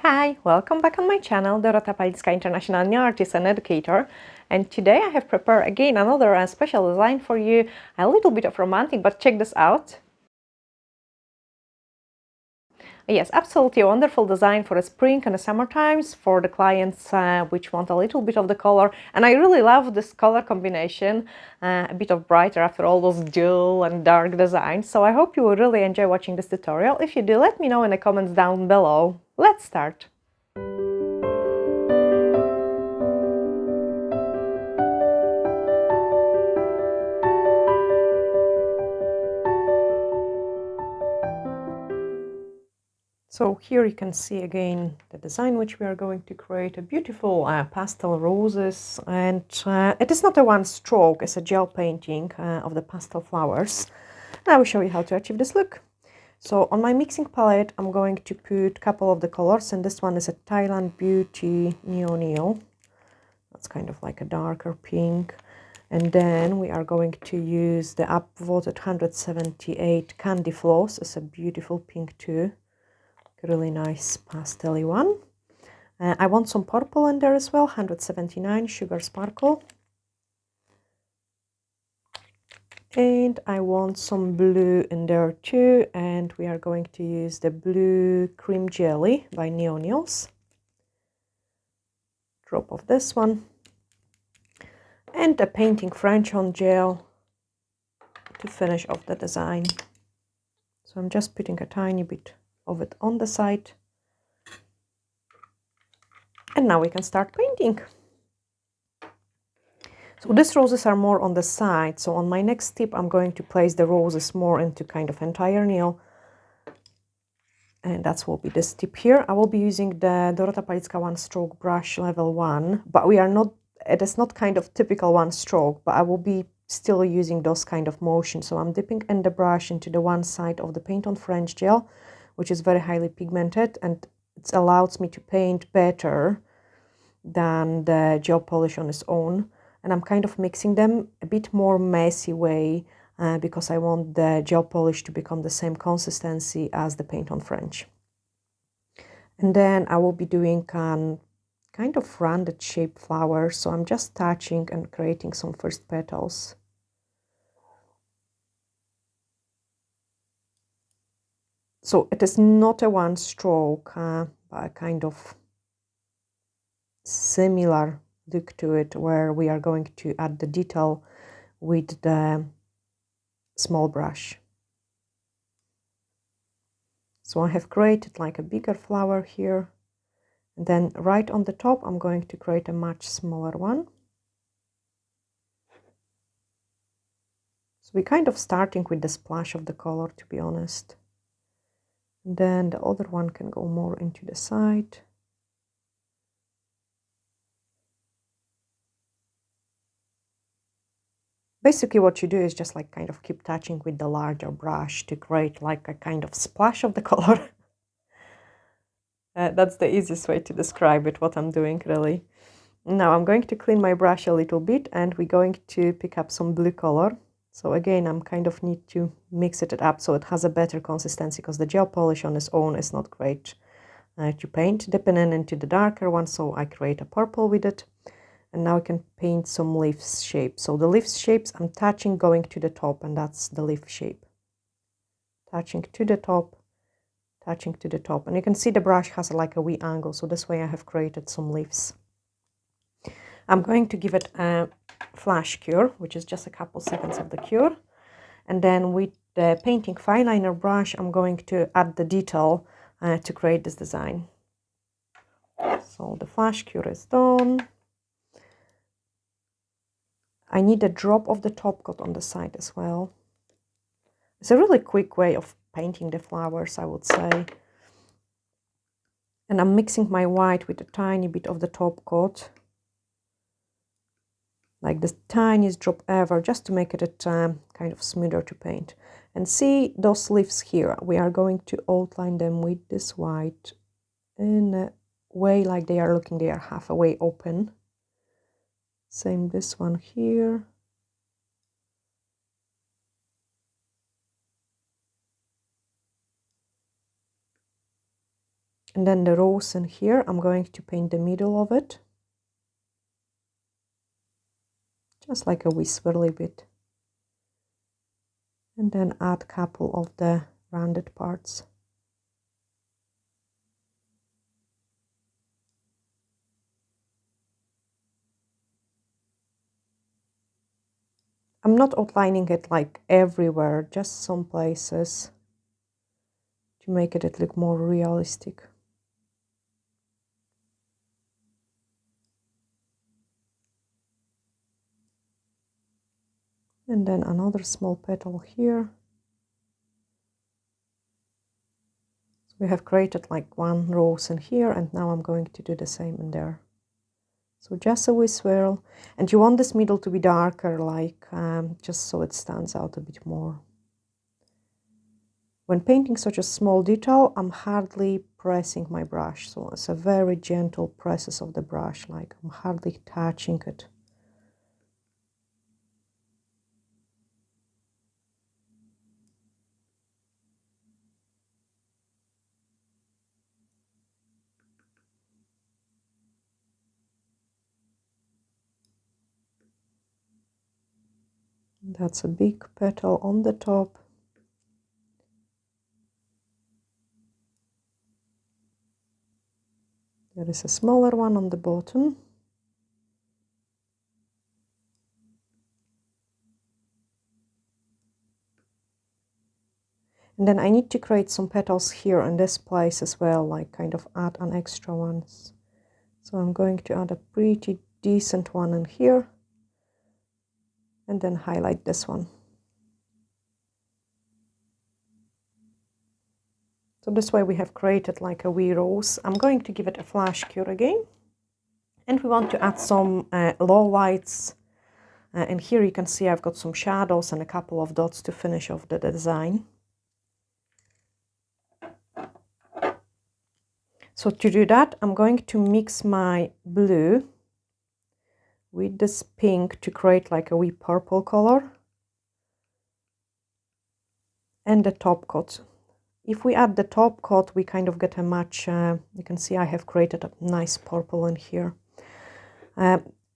Hi, welcome back on my channel, Dorota Palicka, International Artist and Educator. And today I have prepared again another special design for you, a little bit of romantic, but check this out. Yes, absolutely wonderful design for a spring and a summer times for the clients which want a little bit of the color. And I really love this color combination, a bit of brighter after all those dull and dark designs. So I hope you will really enjoy watching this tutorial. If you do, let me know in the comments down below. Let's start. So here you can see again the design which we are going to create, a beautiful pastel roses, and it is not a one stroke, it's a gel painting of the pastel flowers. And I will show you how to achieve this look. So on my mixing palette I'm going to put a couple of the colors, and this one is a Thailand Beauty Neo. That's kind of like a darker pink. And then we are going to use the upvoted 178 Candy Floss. It's a beautiful pink too. Really nice pastel-y one. I want some purple in there as well, 179 Sugar Sparkle. And I want some blue in there too, and we are going to use the Blue Cream Jelly by Neonials. Drop of this one. And a Painting French on gel to finish off the design. So I'm just putting a tiny bit of it on the side. And now we can start painting. So these roses are more on the side, so on my next tip I'm going to place the roses more into kind of entire nail. And that will be this tip here. I will be using the Dorota Palicka one stroke brush level 1, but it is not kind of typical one stroke, but I will be still using those kind of motions. So I'm dipping in the brush into the one side of the Paint on French gel, which is very highly pigmented, and it allows me to paint better than the gel polish on its own. And I'm kind of mixing them a bit more messy way because I want the gel polish to become the same consistency as the Paint on French. And then I will be doing kind of rounded shape flower, so I'm just touching and creating some first petals. So it is not a one stroke, but a kind of similar look to it, where we are going to add the detail with the small brush. So I have created like a bigger flower here, and then right on the top I'm going to create a much smaller one. So we're kind of starting with the splash of the color, to be honest. And then the other one can go more into the side. Basically what you do is just like kind of keep touching with the larger brush to create like a kind of splash of the color. That's the easiest way to describe it, what I'm doing really. Now I'm going to clean my brush a little bit, and we're going to pick up some blue color. So again, I'm kind of need to mix it up so it has a better consistency, because the gel polish on its own is not great to paint. Dipping into the darker one, so I create a purple with it. And now I can paint some leaf shape. So the leaf shapes I'm touching going to the top, and that's the leaf shape. Touching to the top, touching to the top. And you can see the brush has like a wee angle, so this way I have created some leaves. I'm going to give it a flash cure, which is just a couple seconds of the cure. And then with the painting fine liner brush, I'm going to add the detail to create this design. So the flash cure is done. I need a drop of the top coat on the side as well. It's a really quick way of painting the flowers, I would say. And I'm mixing my white with a tiny bit of the top coat. Like the tiniest drop ever, just to make it kind of smoother to paint. And see those leaves here, we are going to outline them with this white in a way like they are looking, they are halfway open. Same this one here. And then the rose in here, I'm going to paint the middle of it. Just like a wee swirly bit. And then add a couple of the rounded parts. I'm not outlining it like everywhere, just some places to make it look more realistic. And then another small petal here. So we have created like one rose in here, and now I'm going to do the same in there. So just a wee swirl, and you want this middle to be darker, like just so it stands out a bit more. When painting such a small detail, I'm hardly pressing my brush, so it's a very gentle presses of the brush, like I'm hardly touching it. That's a big petal on the top. There is a smaller one on the bottom. And then I need to create some petals here in this place as well, like kind of add an extra ones. So I'm going to add a pretty decent one in here. And then highlight this one. So this way we have created like a wee rose. I'm going to give it a flash cure again. And we want to add some low lights. And here you can see I've got some shadows and a couple of dots to finish off the design. So to do that, I'm going to mix my blue with this pink to create like a wee purple color. And the top coat. If we add the top coat, we kind of get a much, you can see I have created a nice purple in here.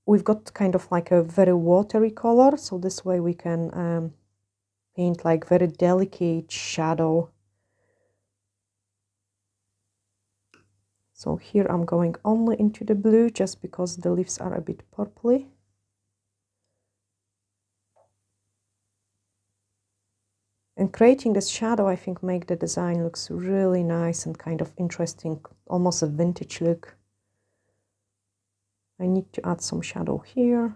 We've got kind of like a very watery color, so this way we can paint like very delicate shadow. So here I'm going only into the blue just because the leaves are a bit purpley. And creating this shadow, I think, make the design looks really nice and kind of interesting, almost a vintage look. I need to add some shadow here.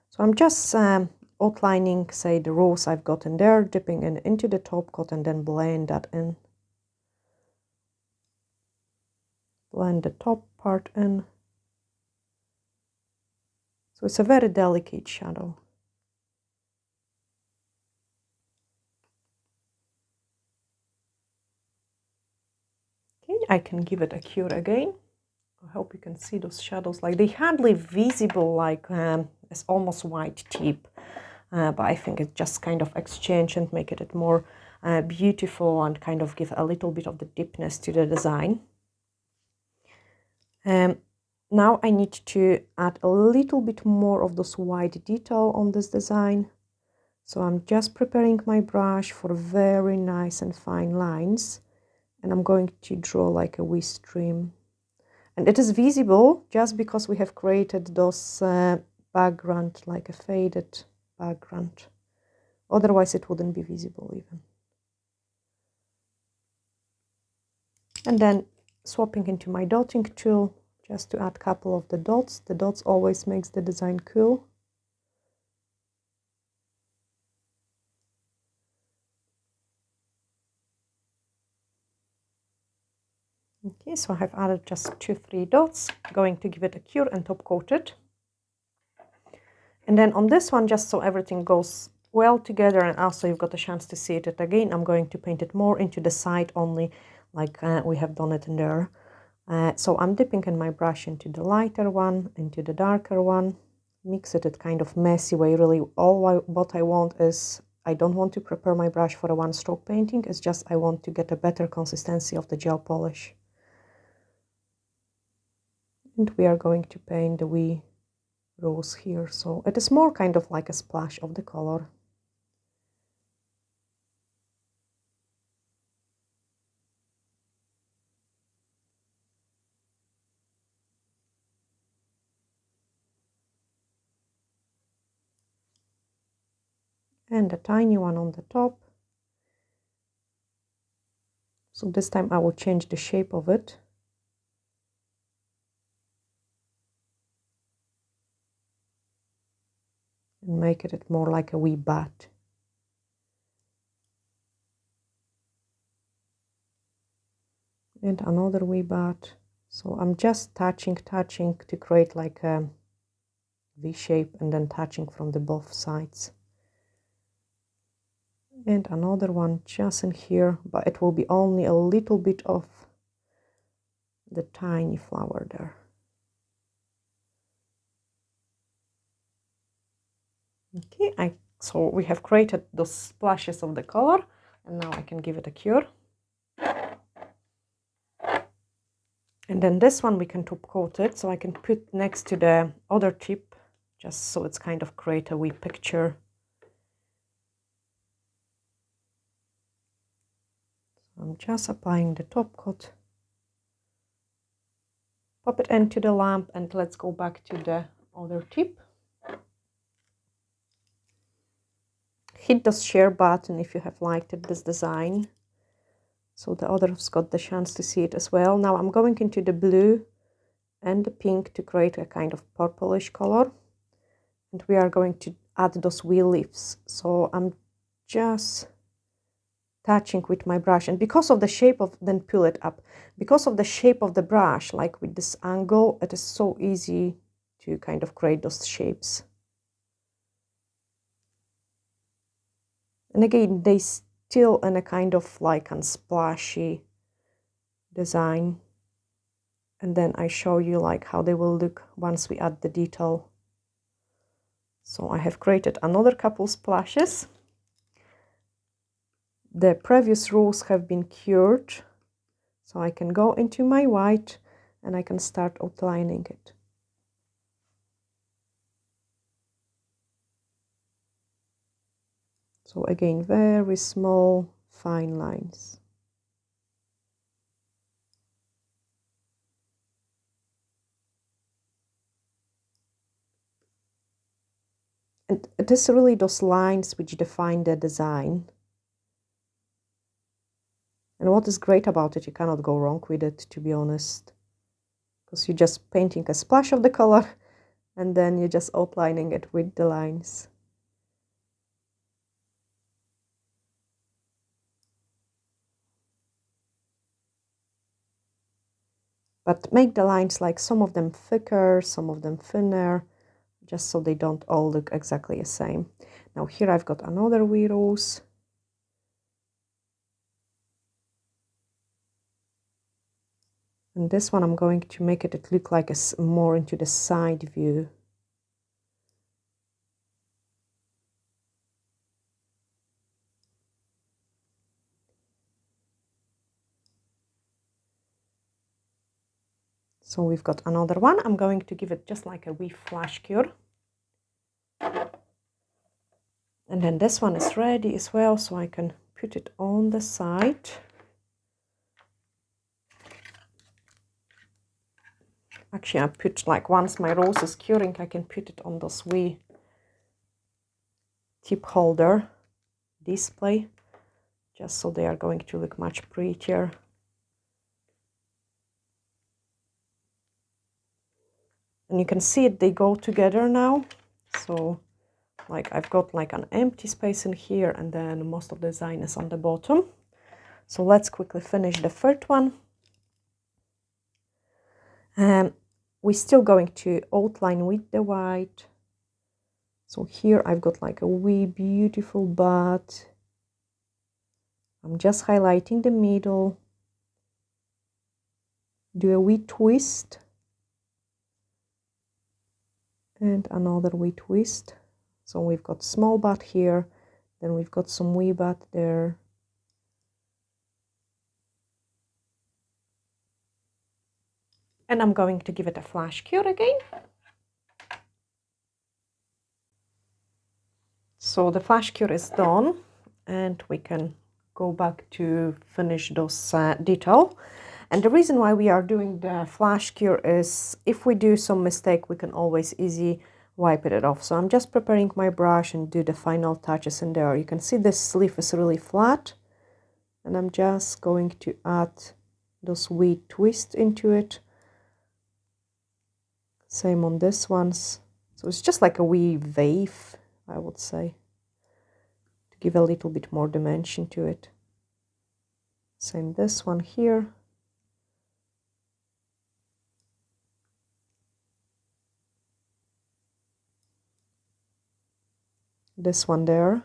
So I'm just outlining, say, the rose I've got in there, dipping into the top coat and then blend that in. Blend the top part in. So it's a very delicate shadow. Okay, I can give it a cure again. I hope you can see those shadows, like they hardly visible, like it's almost white tip, but I think it just kind of exchange and make it more beautiful and kind of give a little bit of the deepness to the design. Now I need to add a little bit more of those white detail on this design. So I'm just preparing my brush for very nice and fine lines, and I'm going to draw like a wee stream. And it is visible just because we have created those background, like a faded background. Otherwise it wouldn't be visible even. And then swapping into my dotting tool just to add a couple of the dots. The dots always makes the design cool. Okay, so I have added just 2-3 dots, going to give it a cure and top coat it. And then on this one, just so everything goes well together and also you've got a chance to see it again, I'm going to paint it more into the side only, like we have done it in there. So I'm dipping in my brush into the lighter one, into the darker one, mix it kind of messy way. Really, what I want is, I don't want to prepare my brush for a one-stroke painting, it's just I want to get a better consistency of the gel polish. And we are going to paint the wee rose here, so it is more kind of like a splash of the color. And a tiny one on the top. So this time I will change the shape of it. And make it more like a wee bat. And another wee bat. So I'm just touching to create like a V shape, and then touching from the both sides. And another one just in here, but it will be only a little bit of the tiny flower there. Okay, so we have created those splashes of the color, and now I can give it a cure. And then this one we can top coat it, so I can put next to the other tip, just so it's kind of create a wee picture. So I'm just applying the top coat. Pop it into the lamp, and let's go back to the other tip. Hit the share button if you have liked this design, so the others got the chance to see it as well. Now I'm going into the blue and the pink to create a kind of purplish color, and we are going to add those wee leaves. So I'm just touching with my brush, and because of the shape of, then pull it up. Because of the shape of the brush, like with this angle, it is so easy to kind of create those shapes. And again, they still in a kind of like a splashy design. And then I show you like how they will look once we add the detail. So I have created another couple splashes. The previous rows have been cured, so I can go into my white and I can start outlining it. So again, very small, fine lines. And it is really those lines which define the design. And what is great about it, you cannot go wrong with it, to be honest. Because you're just painting a splash of the color, and then you're just outlining it with the lines. But make the lines like some of them thicker, some of them thinner, just so they don't all look exactly the same. Now here I've got another wee rose. And this one I'm going to make it look like a more into the side view. So we've got another one. I'm going to give it just like a wee flash cure. And then this one is ready as well, so I can put it on the side. Actually, I put like once my rose is curing, I can put it on this wee tip holder display, just so they are going to look much prettier. And you can see it, they go together now. So like I've got like an empty space in here, and then most of the design is on the bottom. So let's quickly finish the third one. We're still going to outline with the white. So here I've got like a wee beautiful bud. I'm just highlighting the middle. Do a wee twist. And another wee twist. So we've got small bud here, then we've got some wee bud there. And I'm going to give it a flash cure again. So the flash cure is done, and we can go back to finish those detail. And the reason why we are doing the flash cure is if we do some mistake, we can always easy wipe it off. So I'm just preparing my brush and do the final touches in there. You can see this sleeve is really flat, and I'm just going to add those wee twists into it. Same on this ones. So it's just like a wee wave, I would say, to give a little bit more dimension to it. Same this one here. This one there.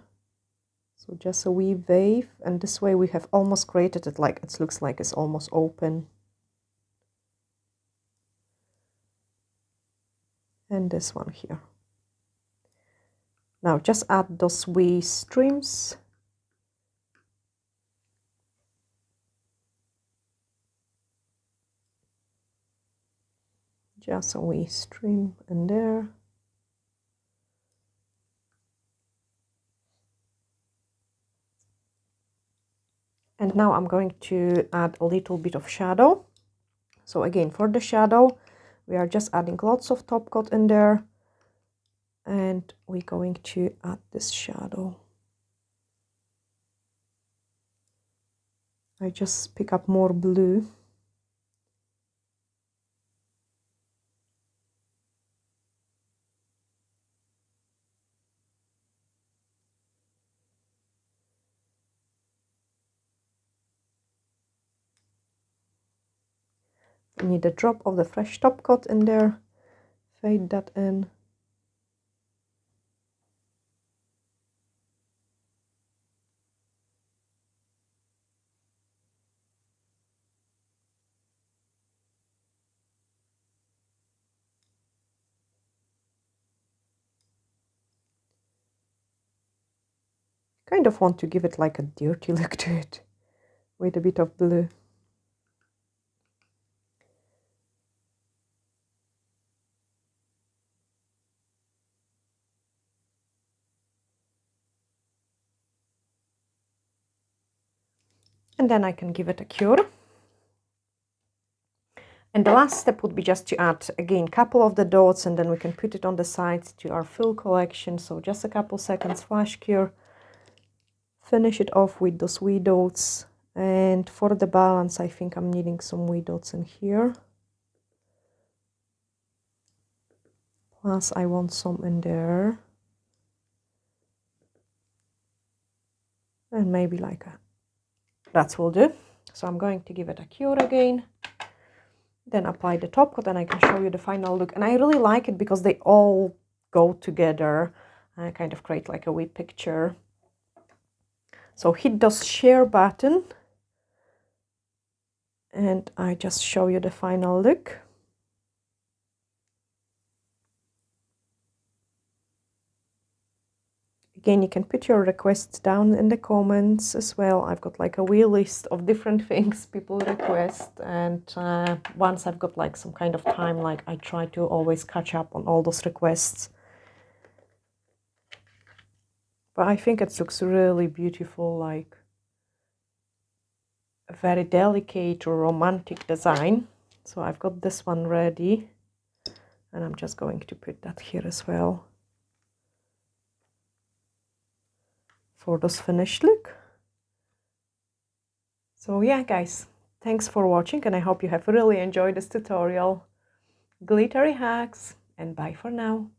So just a wee wave, and this way we have almost created it like it looks like it's almost open. And this one here. Now just add those wee streams. Just a wee stream in there. And now I'm going to add a little bit of shadow. So again, for the shadow, we are just adding lots of top coat in there. And we're going to add this shadow. I just pick up more blue. I need a drop of the fresh top coat in there. Fade that in. Kind of want to give it like a dirty look to it with a bit of blue. And then I can give it a cure. And the last step would be just to add again a couple of the dots, and then we can put it on the sides to our full collection. So just a couple seconds flash cure. Finish it off with those wee dots. And for the balance, I think I'm needing some wee dots in here. Plus I want some in there. And maybe like a, that will do. So I'm going to give it a cure again. Then apply the top coat, and I can show you the final look. And I really like it because they all go together and kind of create like a wee picture. So hit those share button, and I just show you the final look. Again, you can put your requests down in the comments as well. I've got like a wee list of different things people request, and once I've got like some kind of time, like I try to always catch up on all those requests. But I think it looks really beautiful, like a very delicate or romantic design. So I've got this one ready, and I'm just going to put that here as well for this finished look. So yeah, guys, thanks for watching, and I hope you have really enjoyed this tutorial. Glittery hacks, and bye for now.